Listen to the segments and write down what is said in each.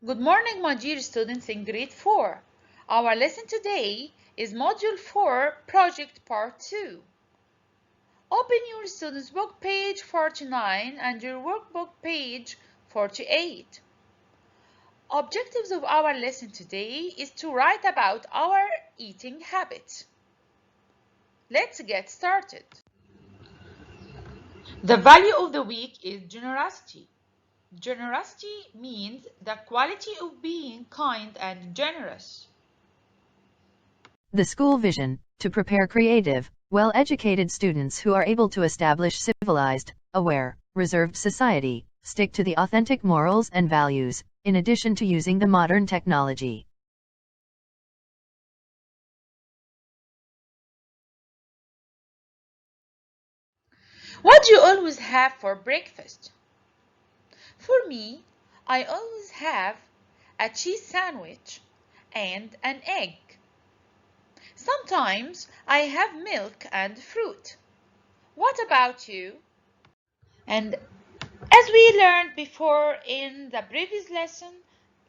Good morning, my dear students in grade 4. Our lesson today is Module 4, Project Part 2. Open your student's book page 49 and your workbook page 48. Objectives of our lesson today is to write about our eating habits. Let's get started. The value of the week is generosity. Generosity means the quality of being kind and generous. The school vision, to prepare creative, well-educated students who are able to establish civilized, aware, reserved society, stick to the authentic morals and values, in addition to using the modern technology. What do you always have for breakfast? For me, I always have a cheese sandwich and an egg. Sometimes I have milk and fruit. What about you? And as we learned before in the previous lesson,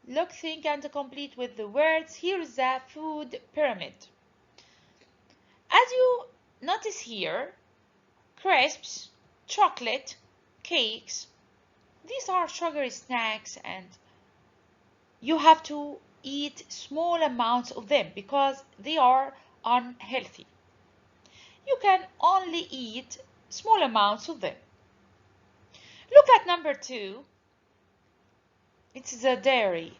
look, think, and complete with the words. Here is the food pyramid. As you notice here, crisps, chocolate, cakes, these are sugary snacks and you have to eat small amounts of them because they are unhealthy. You can only eat small amounts of them. Look at number 2. It's the dairy.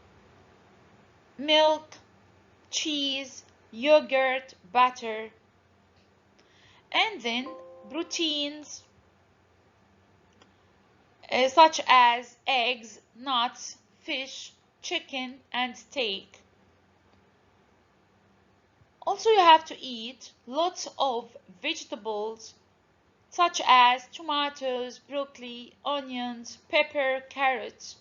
Milk, cheese, yogurt, butter, and then proteins such as eggs, nuts, fish, chicken, and steak. Also, you have to eat lots of vegetables such as tomatoes, broccoli, onions, pepper, carrots.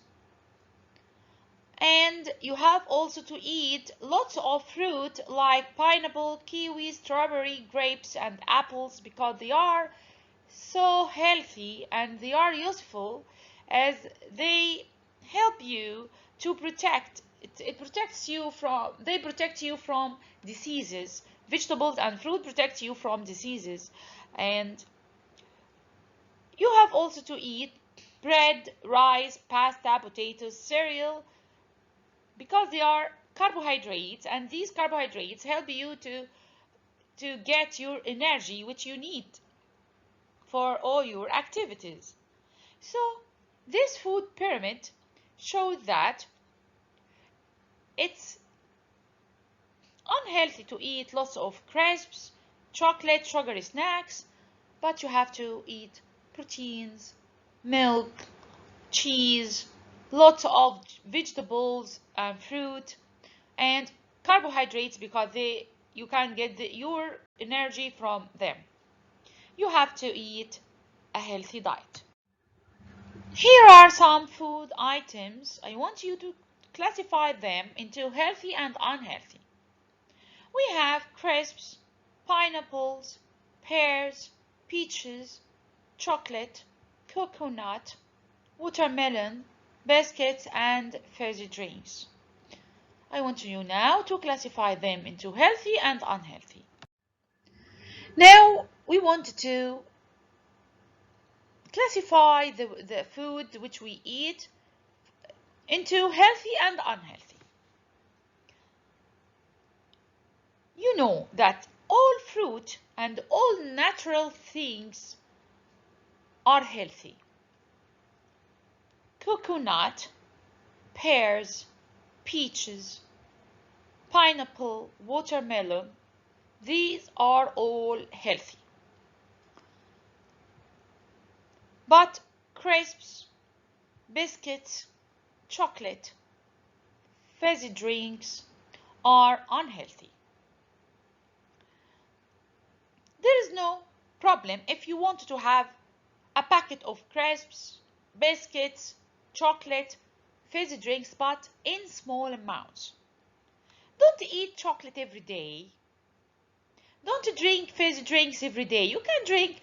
And you have also to eat lots of fruit like pineapple, kiwi, strawberry, grapes, and apples because they are so healthy and they are useful as they help you to protect. They protect you from diseases. Vegetables and fruit protect you from diseases. And you have also to eat bread, rice, pasta, potatoes, cereal, because they are carbohydrates, and these carbohydrates help you to get your energy which you need for all your activities. So this food pyramid shows that it's unhealthy to eat lots of crisps, chocolate, sugary snacks, but you have to eat proteins, milk, cheese, lots of vegetables and fruit, and carbohydrates because you can get your energy from them. You have to eat a healthy diet. Here are some food items. I want you to classify them into healthy and unhealthy. We have crisps, pineapples, pears, peaches, chocolate, coconut, watermelon, biscuits, and fizzy drinks. I want you now to classify them into healthy and unhealthy. Now we want to classify the food which we eat into healthy and unhealthy. You know that all fruit and all natural things are healthy. Coconut, pears, peaches, pineapple, watermelon, these are all healthy. But crisps, biscuits, chocolate, fizzy drinks are unhealthy. There is no problem if you want to have a packet of crisps, biscuits, chocolate, fizzy drinks, but in small amounts. Don't eat chocolate every day. Don't drink fizzy drinks every day. You can drink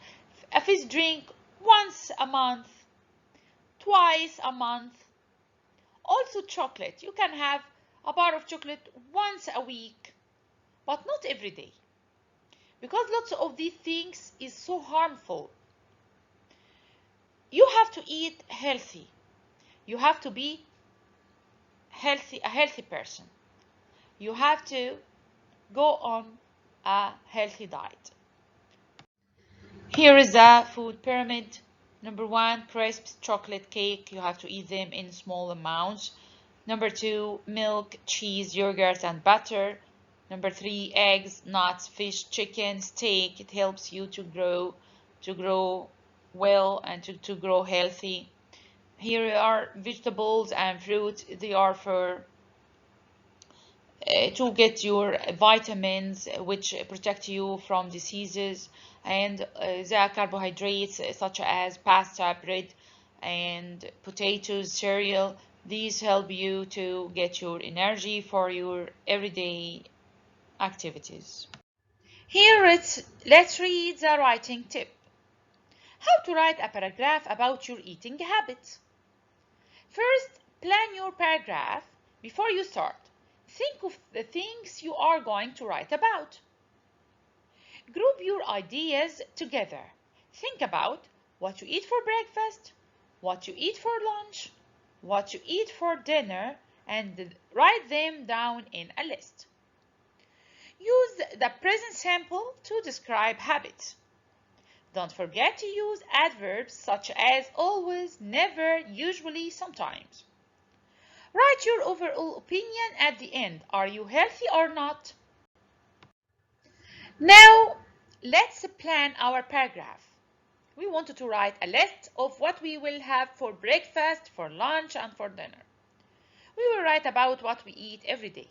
a fizzy drink once a month, twice a month, Also chocolate. You can have a bar of chocolate once a week, but not every day. Because lots of these things is so harmful. You have to eat healthy. You have to be healthy, a healthy person. You have to go on a healthy diet. Here is the food pyramid. Number 1, crisps, chocolate cake. You have to eat them in small amounts. Number 2, milk, cheese, yogurt, and butter. Number 3, eggs, nuts, fish, chicken, steak. It helps you to grow well and to grow healthy. Here are vegetables and fruit. They are for to get your vitamins which protect you from diseases, and the carbohydrates such as pasta, bread, and potatoes, cereal. These help you to get your energy for your everyday activities. Let's read the writing tip. How to write a paragraph about your eating habits. First, plan your paragraph before you start. Think of the things you are going to write about. Group your ideas together. Think about what you eat for breakfast, what you eat for lunch, what you eat for dinner, and write them down in a list. Use the present simple to describe habits. Don't forget to use adverbs such as always, never, usually, sometimes. Write your overall opinion at the end. Are you healthy or not? Now, let's plan our paragraph. We wanted to write a list of what we will have for breakfast, for lunch, and for dinner. We will write about what we eat every day.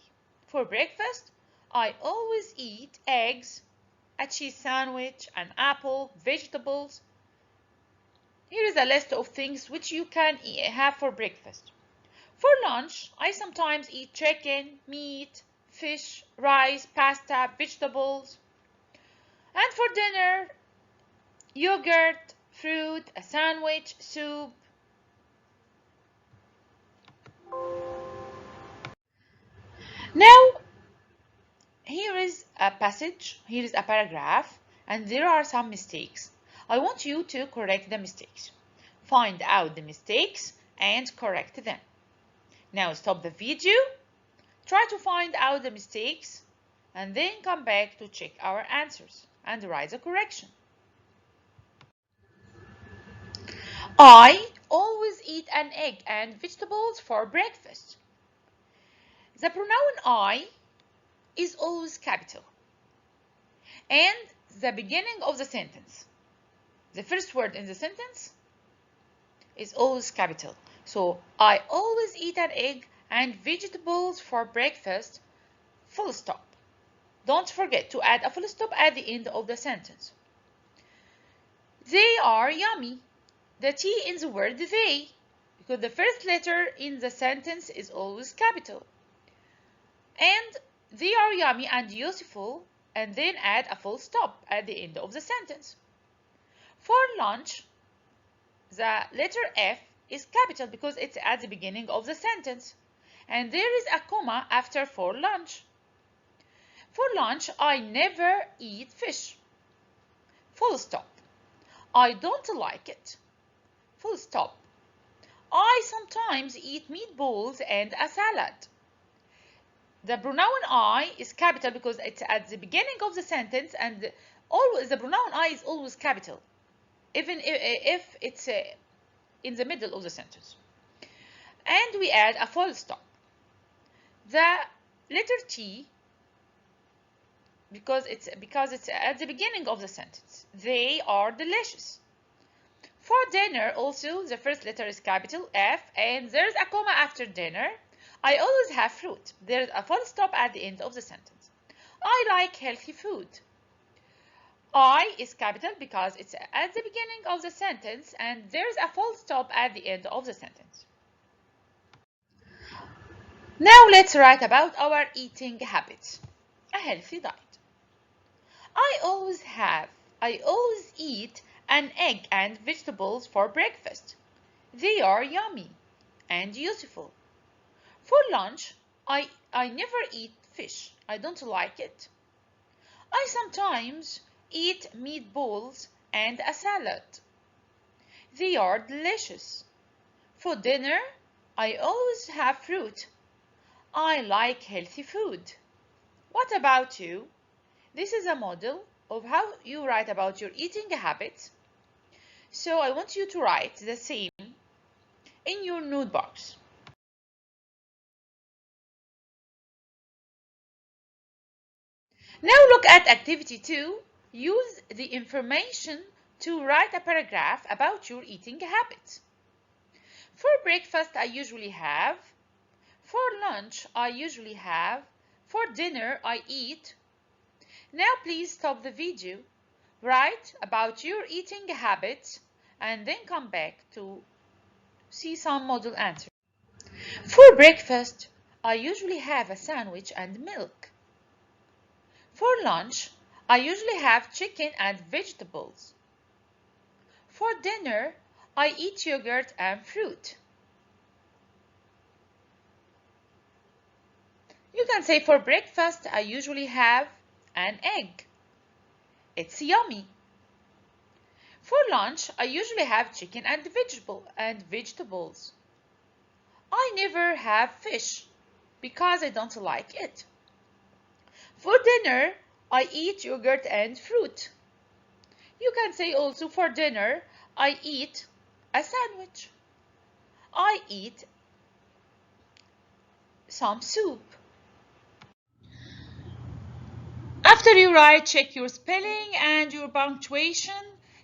For breakfast, I always eat eggs, a cheese sandwich, an apple, vegetables. Here is a list of things which you can have for breakfast. For lunch, I sometimes eat chicken, meat, fish, rice, pasta, vegetables. And for dinner, yogurt, fruit, a sandwich, soup. Now, here is a passage, here is a paragraph, and there are some mistakes. I want you to correct the mistakes. Find out the mistakes and correct them. Now stop the video, try to find out the mistakes, and then come back to check our answers and write the correction. I always eat an egg and vegetables for breakfast. The pronoun I is always capital. And the beginning of the sentence, the first word in the sentence, is always capital. So, I always eat an egg and vegetables for breakfast, full stop. Don't forget to add a full stop at the end of the sentence. They are yummy. The T in the word they, because the first letter in the sentence is always capital. And they are yummy and useful, and then add a full stop at the end of the sentence. For lunch, the letter F is capital because it's at the beginning of the sentence, and there is a comma after for lunch. For lunch, I never eat fish. Full stop. I don't like it. Full stop. I sometimes eat meatballs and a salad. The pronoun I is capital because it's at the beginning of the sentence, and always the pronoun I is always capital, even if it's in the middle of the sentence. And we add a full stop. The letter T, because it's at the beginning of the sentence. They are delicious. For dinner, also, the first letter is capital F, and there's a comma after dinner. I always have fruit. There's a full stop at the end of the sentence. I like healthy food. I is capital because it's at the beginning of the sentence, and there's a full stop at the end of the sentence. Now let's write about our eating habits. A healthy diet. I always eat an egg and vegetables for breakfast. They are yummy and useful. For lunch, I never eat fish. I don't like it. I sometimes eat meatballs and a salad. They are delicious. For dinner, I always have fruit. I like healthy food. What about you? This is a model of how you write about your eating habits. So I want you to write the same in your notebooks. Now look at activity 2. Use the information to write a paragraph about your eating habits. For breakfast, I usually have. For lunch, I usually have. For dinner, I eat. Now please stop the video, write about your eating habits, and then come back to see some model answers. For breakfast, I usually have a sandwich and milk. For lunch, I usually have chicken and vegetables. For dinner, I eat yogurt and fruit. You can say for breakfast, I usually have an egg. It's yummy. For lunch, I usually have chicken and vegetables. I never have fish because I don't like it. For dinner, I eat yogurt and fruit. You can say also for dinner, I eat a sandwich. I eat some soup. After you write, check your spelling and your punctuation.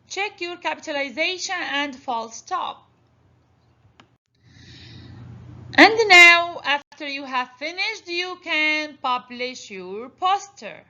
Check your capitalization and full stop. And now, after you have finished, you can publish your poster.